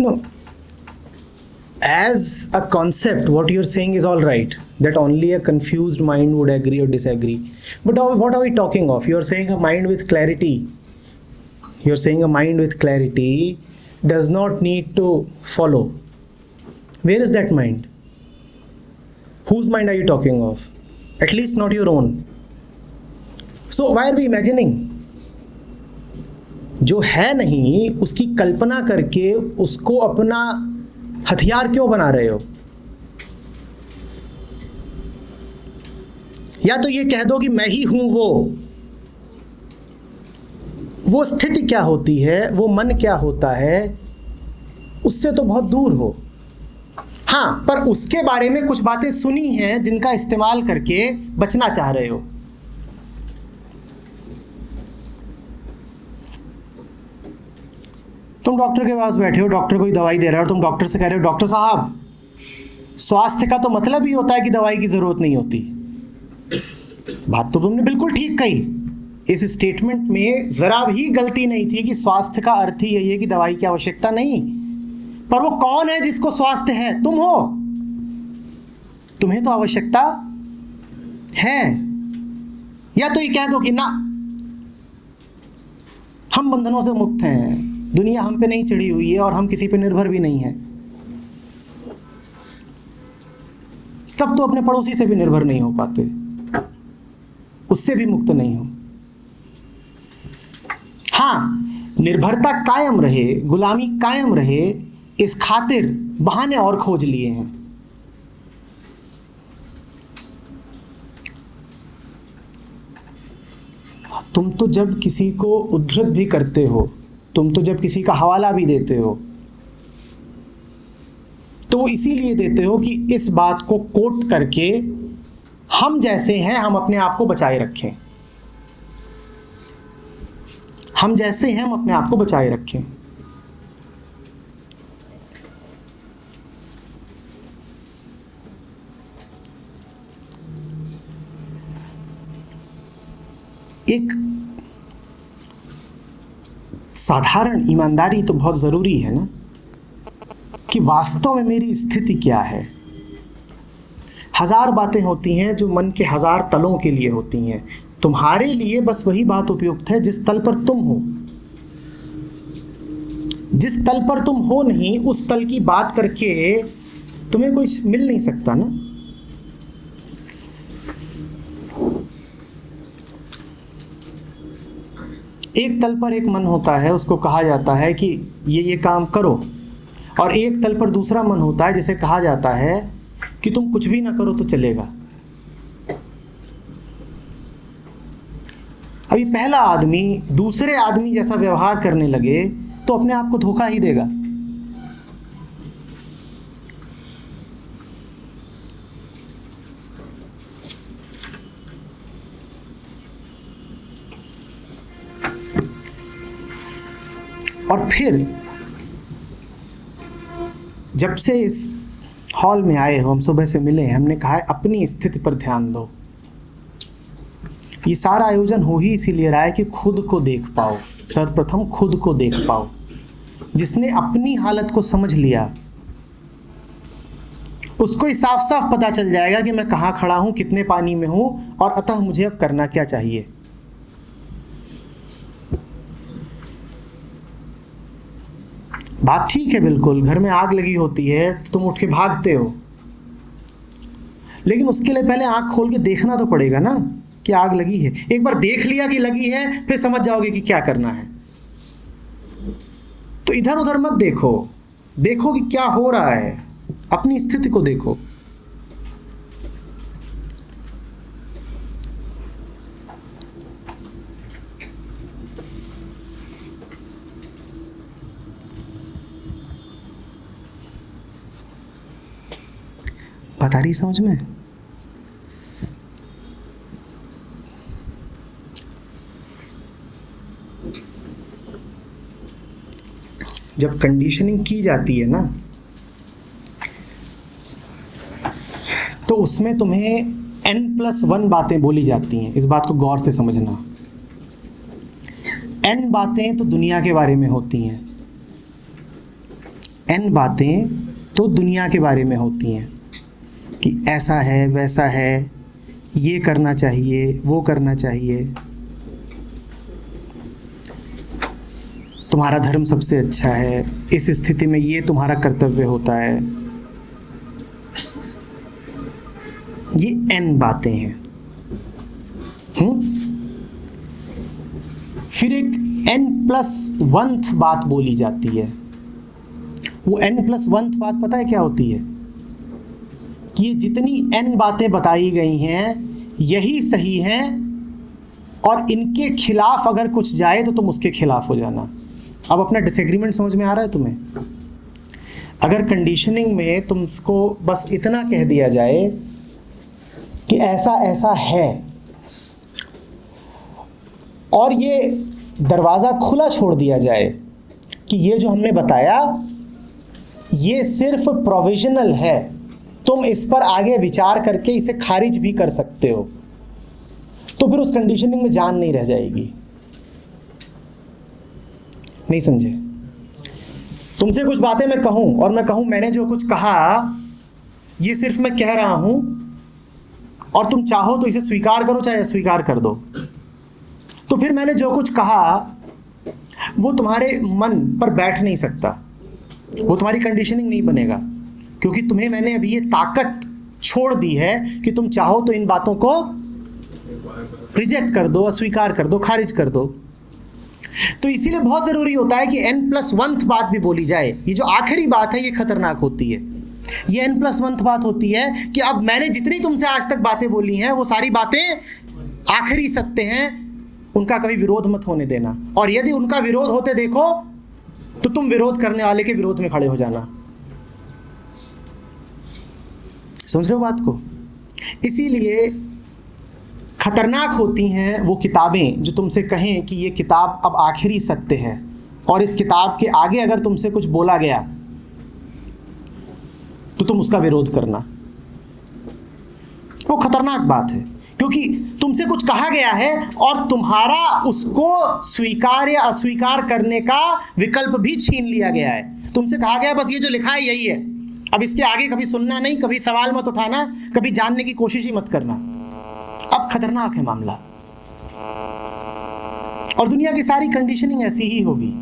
No, as a concept, what you're saying is all right, that only a confused mind would agree or disagree. But what are we talking of? You're saying a mind with clarity. You're saying a mind with clarity does not need to follow. Where is that mind? Whose mind are you talking of? At least not your own. So why are we imagining? जो है नहीं उसकी कल्पना करके उसको अपना हथियार क्यों बना रहे हो? या तो ये कह दो कि मैं ही हूं वो स्थिति क्या होती है, वो मन क्या होता है, उससे तो बहुत दूर हो। हाँ, पर उसके बारे में कुछ बातें सुनी हैं जिनका इस्तेमाल करके बचना चाह रहे हो। तुम डॉक्टर के पास बैठे हो, डॉक्टर कोई दवाई दे रहा है और तुम डॉक्टर से कह रहे हो, डॉक्टर साहब स्वास्थ्य का तो मतलब ही होता है कि दवाई की जरूरत नहीं होती। बात तो तुमने बिल्कुल ठीक कही। इस स्टेटमेंट में जरा भी गलती नहीं थी कि स्वास्थ्य का अर्थ ही यही है कि दवाई की आवश्यकता नहीं। पर वो कौन है जिसको स्वास्थ्य है? तुम हो। तुम्हें तो आवश्यकता है। या तो ये कह दो कि ना, हम बंधनों से मुक्त हैं, दुनिया हम पे नहीं चढ़ी हुई है और हम किसी पे निर्भर भी नहीं है। तब तो अपने पड़ोसी से भी निर्भर नहीं हो पाते, उससे भी मुक्त नहीं हो। हाँ, निर्भरता कायम रहे, गुलामी कायम रहे, इस खातिर बहाने और खोज लिए हैं। तुम तो जब किसी को उद्धृत भी करते हो, तुम तो जब किसी का हवाला भी देते हो, तो वो इसीलिए देते हो कि इस बात को कोट करके हम जैसे हैं हम अपने आप को बचाए रखें। हम जैसे हैं हम अपने आप को बचाए रखें। एक साधारण ईमानदारी तो बहुत जरूरी है ना, कि वास्तव में मेरी स्थिति क्या है। हजार बातें होती हैं जो मन के हजार तलों के लिए होती हैं। तुम्हारे लिए बस वही बात उपयुक्त है जिस तल पर तुम हो। जिस तल पर तुम हो नहीं, उस तल की बात करके तुम्हें कोई मिल नहीं सकता ना। एक तल पर एक मन होता है, उसको कहा जाता है कि ये काम करो, और एक तल पर दूसरा मन होता है जिसे कहा जाता है कि तुम कुछ भी ना करो तो चलेगा। अभी पहला आदमी दूसरे आदमी जैसा व्यवहार करने लगे तो अपने आप को धोखा ही देगा। और फिर जब से इस हॉल में आए हो, हम सुबह से मिले, हमने कहा है अपनी स्थिति पर ध्यान दो। ये सारा आयोजन हो ही इसीलिए रहा है कि खुद को देख पाओ, सर्वप्रथम खुद को देख पाओ। जिसने अपनी हालत को समझ लिया उसको ही साफ साफ पता चल जाएगा कि मैं कहाँ खड़ा हूँ, कितने पानी में हूँ, और अतः मुझे अब करना क्या चाहिए। बात ठीक है, बिल्कुल। घर में आग लगी होती है तो तुम उठ के भागते हो, लेकिन उसके लिए पहले आंख खोल के देखना तो पड़ेगा ना कि आग लगी है। एक बार देख लिया कि लगी है, फिर समझ जाओगे कि क्या करना है। तो इधर उधर मत देखो, देखो कि क्या हो रहा है, अपनी स्थिति को देखो। बात आ रही समझ में? जब कंडीशनिंग की जाती है ना, तो उसमें तुम्हें N+1 बातें बोली जाती हैं। इस बात को गौर से समझना। N बातें तो दुनिया के बारे में होती हैं, n बातें तो दुनिया के बारे में होती हैं कि ऐसा है, वैसा है, ये करना चाहिए, वो करना चाहिए, तुम्हारा धर्म सबसे अच्छा है, इस स्थिति में ये तुम्हारा कर्तव्य होता है। ये n बातें हैं। फिर एक n+1 बात बोली जाती है। वो n+1 बात पता है क्या होती है? कि ये जितनी n बातें बताई गई हैं यही सही हैं और इनके खिलाफ अगर कुछ जाए तो तुम उसके खिलाफ हो जाना। अब अपना डिसएग्रीमेंट समझ में आ रहा है तुम्हें? अगर कंडीशनिंग में तुमको बस इतना कह दिया जाए कि ऐसा ऐसा है और ये दरवाज़ा खुला छोड़ दिया जाए कि ये जो हमने बताया ये सिर्फ प्रोविजनल है, तुम इस पर आगे विचार करके इसे खारिज भी कर सकते हो, तो फिर उस कंडीशनिंग में जान नहीं रह जाएगी। नहीं समझे? तुमसे कुछ बातें मैं कहूं और मैं कहूं मैंने जो कुछ कहा ये सिर्फ मैं कह रहा हूं और तुम चाहो तो इसे स्वीकार करो चाहे अस्वीकार कर दो, तो फिर मैंने जो कुछ कहा वो तुम्हारे मन पर बैठ नहीं सकता, वो तुम्हारी कंडीशनिंग नहीं बनेगा, क्योंकि तुम्हें मैंने अभी ये ताकत छोड़ दी है कि तुम चाहो तो इन बातों को रिजेक्ट कर दो, अस्वीकार कर दो, खारिज कर दो। तो इसीलिए बहुत ज़रूरी होता है कि n+1 बात भी बोली जाए। ये जो आखिरी बात है ये खतरनाक होती है। ये n+1 बात होती है कि अब मैंने जितनी तुमसे आज तक बातें बोली हैं वो सारी बातें आखिरी सत्य हैं, उनका कभी विरोध मत होने देना, और यदि उनका विरोध होते देखो तो तुम विरोध करने वाले के विरोध में खड़े हो जाना। समझ रहे हो बात को? इसीलिए खतरनाक होती हैं वो किताबें जो तुमसे कहें कि ये किताब अब आखिरी सत्य है और इस किताब के आगे अगर तुमसे कुछ बोला गया तो तुम उसका विरोध करना। वो खतरनाक बात है, क्योंकि तुमसे कुछ कहा गया है और तुम्हारा उसको स्वीकार या अस्वीकार करने का विकल्प भी छीन लिया गया है। तुमसे कहा गया बस ये जो लिखा है यही है, अब इसके आगे कभी सुनना नहीं, कभी सवाल मत उठाना, कभी जानने की कोशिश ही मत करना। अब खतरनाक है मामला, और दुनिया की सारी कंडीशनिंग ऐसी ही होगी।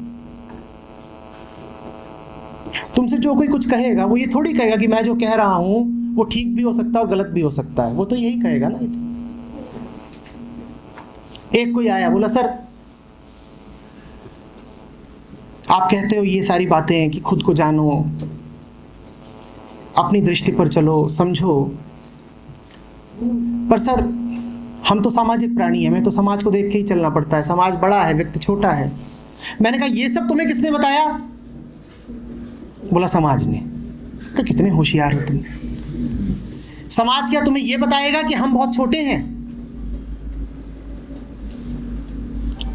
तुमसे जो कोई कुछ कहेगा वो ये थोड़ी कहेगा कि मैं जो कह रहा हूं वो ठीक भी हो सकता है और गलत भी हो सकता है, वो तो यही कहेगा ना। एक कोई आया बोला सर आप कहते हो ये सारी बातें कि खुद को जानो, अपनी दृष्टि पर चलो, समझो, पर सर हम तो सामाजिक प्राणी हैं, हमें तो समाज को देख के ही चलना पड़ता है, समाज बड़ा है व्यक्ति छोटा है। मैंने कहा ये सब तुम्हें किसने बताया? बोला समाज ने। तो कितने होशियार हो तुम। समाज क्या तुम्हें ये बताएगा कि हम बहुत छोटे हैं?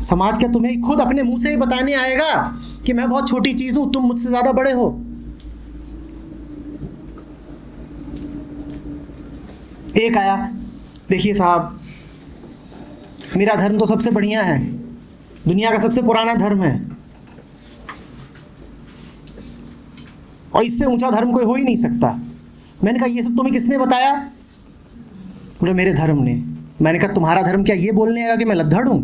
समाज क्या तुम्हें खुद अपने मुंह से ही बताने आएगा कि मैं बहुत छोटी चीज हूं, तुम मुझसे ज्यादा बड़े हो? एक आया, देखिए साहब मेरा धर्म तो सबसे बढ़िया है, दुनिया का सबसे पुराना धर्म है और इससे ऊंचा धर्म कोई हो ही नहीं सकता। मैंने कहा ये सब तुम्हें किसने बताया? बोले मेरे धर्म ने। मैंने कहा तुम्हारा धर्म क्या ये बोलने आएगा कि मैं लद्दड़ हूं?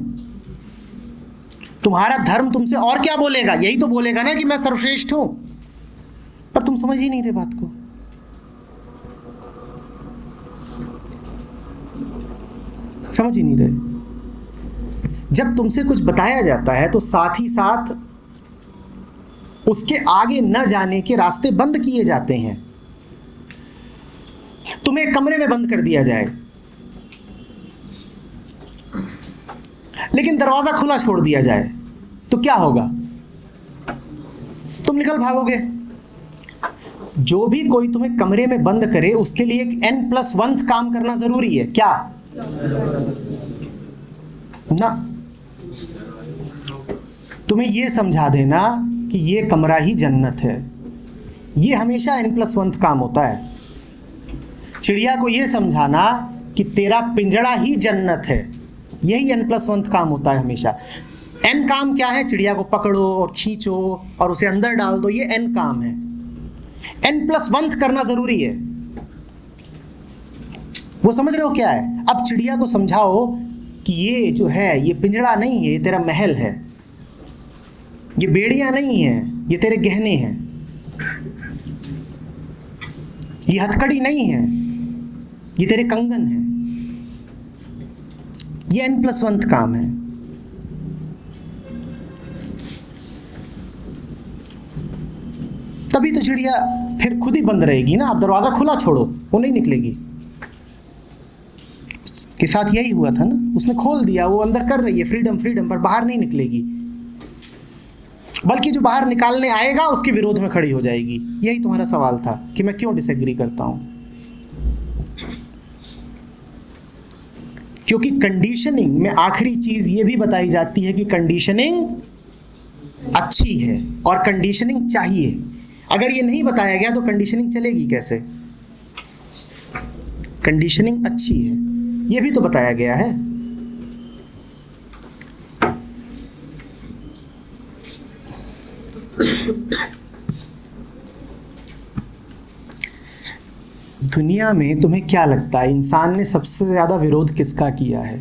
तुम्हारा धर्म तुमसे और क्या बोलेगा? यही तो बोलेगा ना कि मैं सर्वश्रेष्ठ हूं। पर तुम समझ ही नहीं रहे बात को। समझ ही नहीं रहे। जब तुमसे कुछ बताया जाता है तो साथ ही साथ उसके आगे न जाने के रास्ते बंद किए जाते हैं। तुम्हें एक कमरे में बंद कर दिया जाए लेकिन दरवाजा खुला छोड़ दिया जाए तो क्या होगा? तुम निकल भागोगे। जो भी कोई तुम्हें कमरे में बंद करे उसके लिए एक n+1 काम करना जरूरी है। क्या? ना, तुम्हें यह समझा देना कि यह कमरा ही जन्नत है। यह हमेशा n+1 काम होता है। चिड़िया को यह समझाना कि तेरा पिंजड़ा ही जन्नत है, यही n+1 काम होता है हमेशा। n काम क्या है? चिड़िया को पकड़ो और खींचो और उसे अंदर डाल दो, ये n काम है। N+1 करना जरूरी है। वो समझ रहे हो क्या है? अब चिड़िया को समझाओ कि ये जो है ये पिंजड़ा नहीं है, ये तेरा महल है। ये बेड़ियां नहीं है, ये तेरे गहने हैं। ये हथकड़ी नहीं है, ये तेरे कंगन है। ये N+1 काम है। तभी तो चिड़िया फिर खुद ही बंद रहेगी ना। आप दरवाजा खुला छोड़ो, वो नहीं निकलेगी। के साथ यही हुआ था ना, उसने खोल दिया, वो अंदर कर रही है फ्रीडम फ्रीडम, पर बाहर नहीं निकलेगी, बल्कि जो बाहर निकालने आएगा उसके विरोध में खड़ी हो जाएगी। यही तुम्हारा सवाल था कि मैं क्यों डिसएग्री करता हूं। क्योंकि कंडीशनिंग में आखिरी चीज ये भी बताई जाती है कि कंडीशनिंग अच्छी है और कंडीशनिंग चाहिए। अगर ये नहीं बताया गया तो कंडीशनिंग चलेगी कैसे? कंडीशनिंग अच्छी है, ये भी तो बताया गया है। दुनिया में तुम्हें क्या लगता है इंसान ने सबसे ज्यादा विरोध किसका किया है?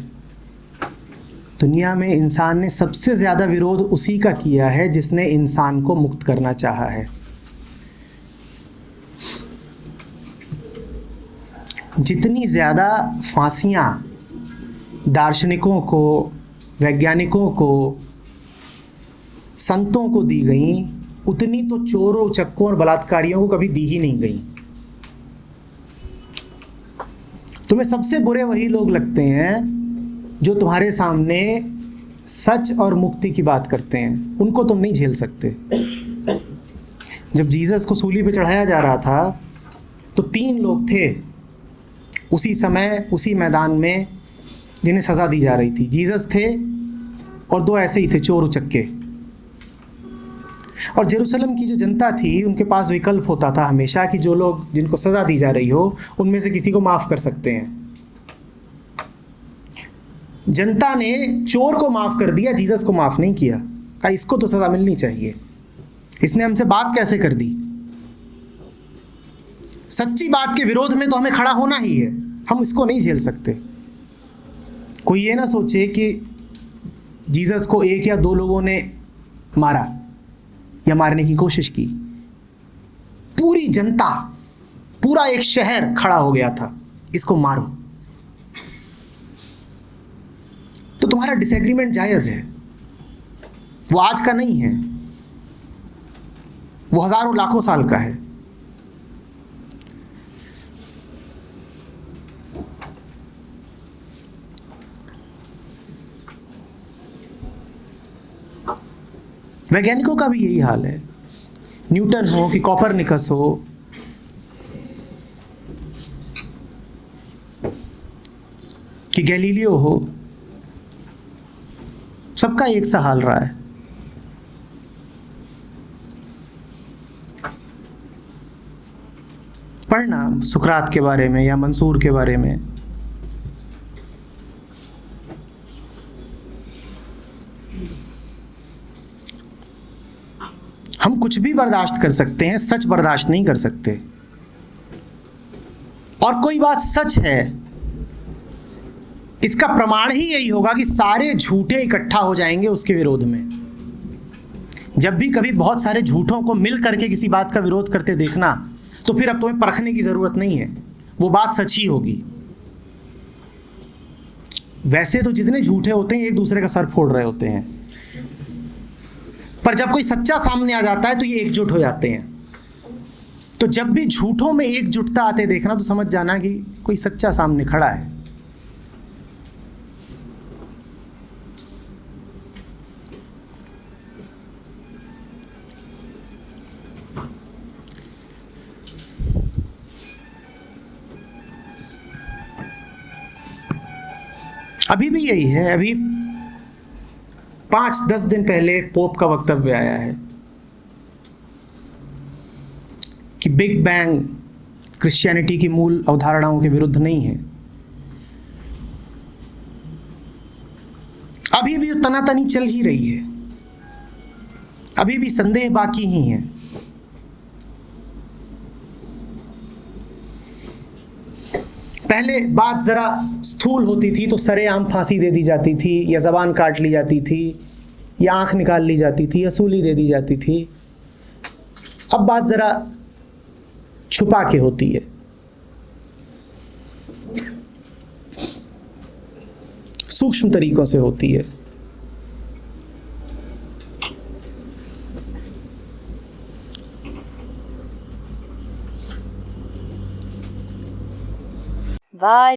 दुनिया में इंसान ने सबसे ज्यादा विरोध उसी का किया है जिसने इंसान को मुक्त करना चाहा है। जितनी ज्यादा फांसियां दार्शनिकों को, वैज्ञानिकों को, संतों को दी गई, उतनी तो चोरों, चक्कों और बलात्कारियों को कभी दी ही नहीं गई। तुम्हें सबसे बुरे वही लोग लगते हैं जो तुम्हारे सामने सच और मुक्ति की बात करते हैं। उनको तुम नहीं झेल सकते। जब जीसस को सूली पे चढ़ाया जा रहा था तो 3 लोग थे उसी समय, उसी मैदान में, जिन्हें सजा दी जा रही थी। जीसस थे और 2 ऐसे ही थे, चोर उचक्के। और जेरूसलम की जो जनता थी उनके पास विकल्प होता था हमेशा कि जो लोग जिनको सजा दी जा रही हो उनमें से किसी को माफ कर सकते हैं। जनता ने चोर को माफ कर दिया, जीसस को माफ नहीं किया। कहा इसको तो सजा मिलनी चाहिए, इसने हमसे बात कैसे कर दी। सच्ची बात के विरोध में तो हमें खड़ा होना ही है, हम इसको नहीं झेल सकते। कोई ये ना सोचे कि जीसस को 1 या 2 लोगों ने मारा या मारने की कोशिश की। पूरी जनता, पूरा एक शहर खड़ा हो गया था, इसको मारो। तो तुम्हारा डिसएग्रीमेंट जायज है, वो आज का नहीं है, वो हजारों लाखों साल का है। वैज्ञानिकों का भी यही हाल है। न्यूटन हो कि कॉपरनिकस हो, कि गैलीलियो हो, सबका एक सा हाल रहा है। पढ़ना सुकरात के बारे में या मंसूर के बारे में। हम कुछ भी बर्दाश्त कर सकते हैं, सच बर्दाश्त नहीं कर सकते। और कोई बात सच है, इसका प्रमाण ही यही होगा कि सारे झूठे इकट्ठा हो जाएंगे उसके विरोध में। जब भी कभी बहुत सारे झूठों को मिल करके किसी बात का विरोध करते देखना, तो फिर अब तुम्हें परखने की जरूरत नहीं है, वो बात सच ही होगी। वैसे तो जितने झूठे होते हैं एक दूसरे का सर फोड़ रहे होते हैं, पर जब कोई सच्चा सामने आ जाता है तो ये एकजुट हो जाते हैं। तो जब भी झूठों में एकजुटता आते देखना तो समझ जाना कि कोई सच्चा सामने खड़ा है। अभी भी यही है। अभी 5-10 दिन पहले पोप का वक्तव्य आया है कि बिग बैंग क्रिश्चियनिटी की मूल अवधारणाओं के विरुद्ध नहीं है। अभी भी तनातनी चल ही रही है, अभी भी संदेह बाकी ही है। पहले बात ज़रा स्थूल होती थी तो सरेआम फांसी दे दी जाती थी, या ज़बान काट ली जाती थी, या आँख निकाल ली जाती थी, या सूली दे दी जाती थी। अब बात ज़रा छुपा के होती है, सूक्ष्म तरीकों से होती है। वाह।